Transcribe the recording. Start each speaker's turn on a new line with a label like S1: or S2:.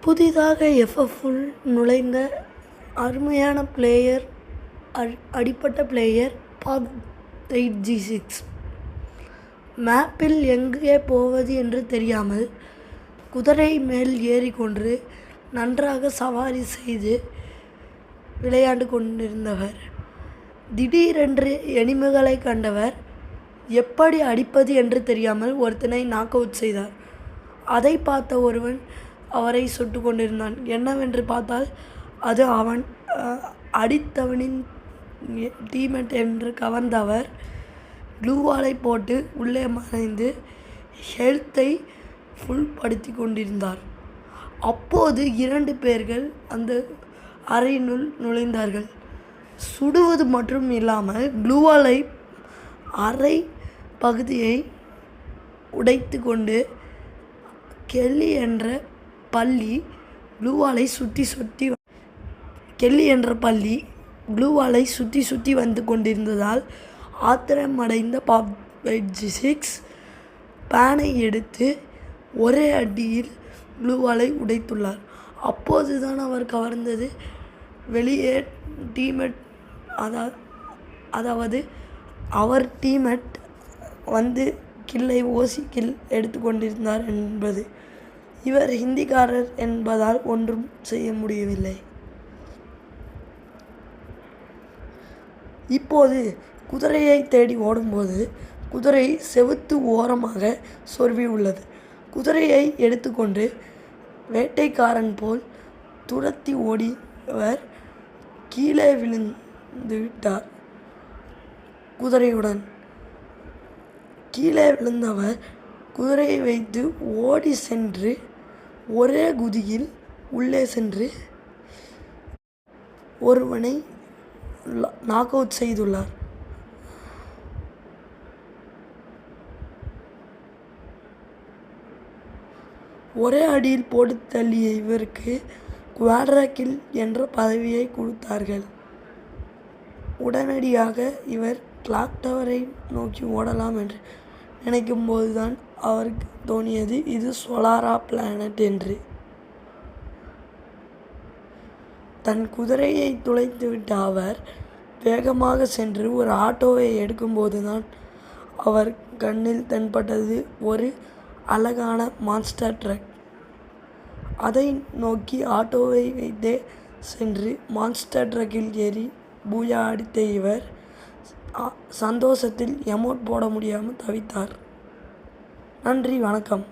S1: புதிதாக எஃப்எஃப்க்குள் நுழைந்த அருமையான பிளேயர், அடிப்பட்ட பிளேயர் PUBG 6. மேப்பில் எங்கே போவது என்று தெரியாமல் குதிரை மேல் ஏறிக்கொண்டு நன்றாக சவாரி செய்து விளையாண்டு கொண்டிருந்தவர். திடீரென்று எனிமிகளை கண்டவர் எப்படி அடிப்பது என்று தெரியாமல் ஒருத்தனை நாக் அவுட் செய்தார். அதை பார்த்த ஒருவன் அவரை சுட்டு கொண்டிருந்தான். என்னவென்று பார்த்தால் அது அவன் அடித்தவனின் டீம்மேட் என்று கவர்ந்தவர் க்ளூவாலை போட்டு உள்ளே மறைந்து ஹெல்த்தை ஃபுல் படுத்தி கொண்டிருந்தார். அப்போது 2 பேர்கள் அந்த அறையினுள் நுழைந்தார்கள். சுடுவது மட்டும் இல்லாமல் க்ளூவாலை அறை பகுதியை உடைத்து கொண்டு கெல்லி என்ற பள்ளி க்ளூவாலை சுற்றி வந்து கொண்டிருந்ததால் ஆத்திரமடைந்த PUBG 6 பேனை எடுத்து ஒரே அடியில் க்ளூவாலை உடைத்துள்ளார். அப்போதுதான் அவர் கவர்ந்தது வெளியே டீம்மேட், அதாவது அவர் டீம்மேட் வந்து ஓசி கில் எடுத்து கொண்டிருந்தார் என்பது. இவர் ஹிந்திக்காரர் என்பதால் ஒன்றும் செய்ய முடியவில்லை. இப்போது குதிரையை தேடி ஓடும்போது குதிரை செவுத்து ஓரமாக சொருவி உள்ளது. குதிரையை எடுத்துக்கொண்டு வேட்டைக்காரன் போல் துரத்தி ஓடியவர் கீழே விழுந்துவிட்டார். குதிரையுடன் கீழே விழுந்தவர் குதிரையை வைத்து ஓடி சென்று ஒரே குதியில் உள்ளே சென்று ஒருவனை நாக் அவுட் செய்துள்ளார். ஒரே அடியில் போட்டு தள்ளிய இவருக்கு குவாட்ரா கில் என்ற பதவியை கொடுத்தார்கள். உடனடியாக இவர் கிளாக் டவரை நோக்கி ஓடலாம் என்று நினைக்கும் போதுதான் அவருக்கு தோணியது இது சோலாரா பிளானட் என்று. தன் குதிரையை துளைத்துவிட்ட அவர் வேகமாக சென்று ஒரு ஆட்டோவை எடுக்கும்போதுதான் அவர் கண்ணில் தென்பட்டது ஒரு அழகான மான்ஸ்டர் ட்ரக். அதை நோக்கி ஆட்டோவை வைத்தே சென்று மான்ஸ்டர் ட்ரக்கில் ஏறி பூயா அடித்த இவர் சந்தோஷத்தில் எமோட் போட முடியாமல் தவித்தார். நன்றி, வணக்கம்.